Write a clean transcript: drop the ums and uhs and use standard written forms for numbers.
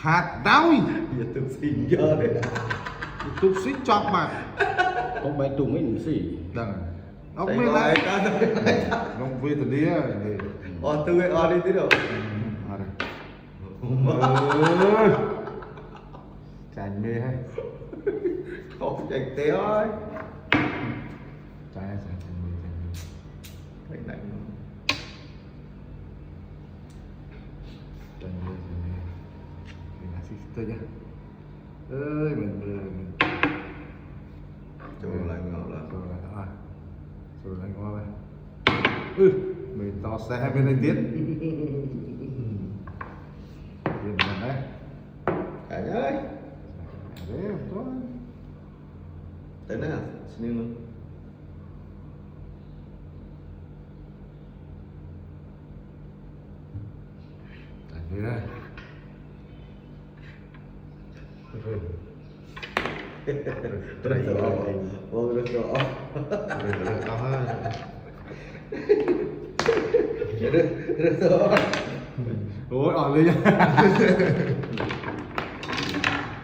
hạt đau giờ tôi xin giờ đấy tục xích chọc mà có bài tùng ấy gì đằng ông đây mới gọi lại ta đây ông về từ đi tôi gọi đi tí đâu chành mê hay không chạy té ơi chành mê cái này chành mê mình là xích tôi nhá ơi mình chỗ lại ngọt là rồi lại ngon này mình to xe bên đây tiến tiền gần đấy cả ơi đấy tốt tới nè xin luôn tại vì đây Terus oh terus oh terus ôi ở lên nhá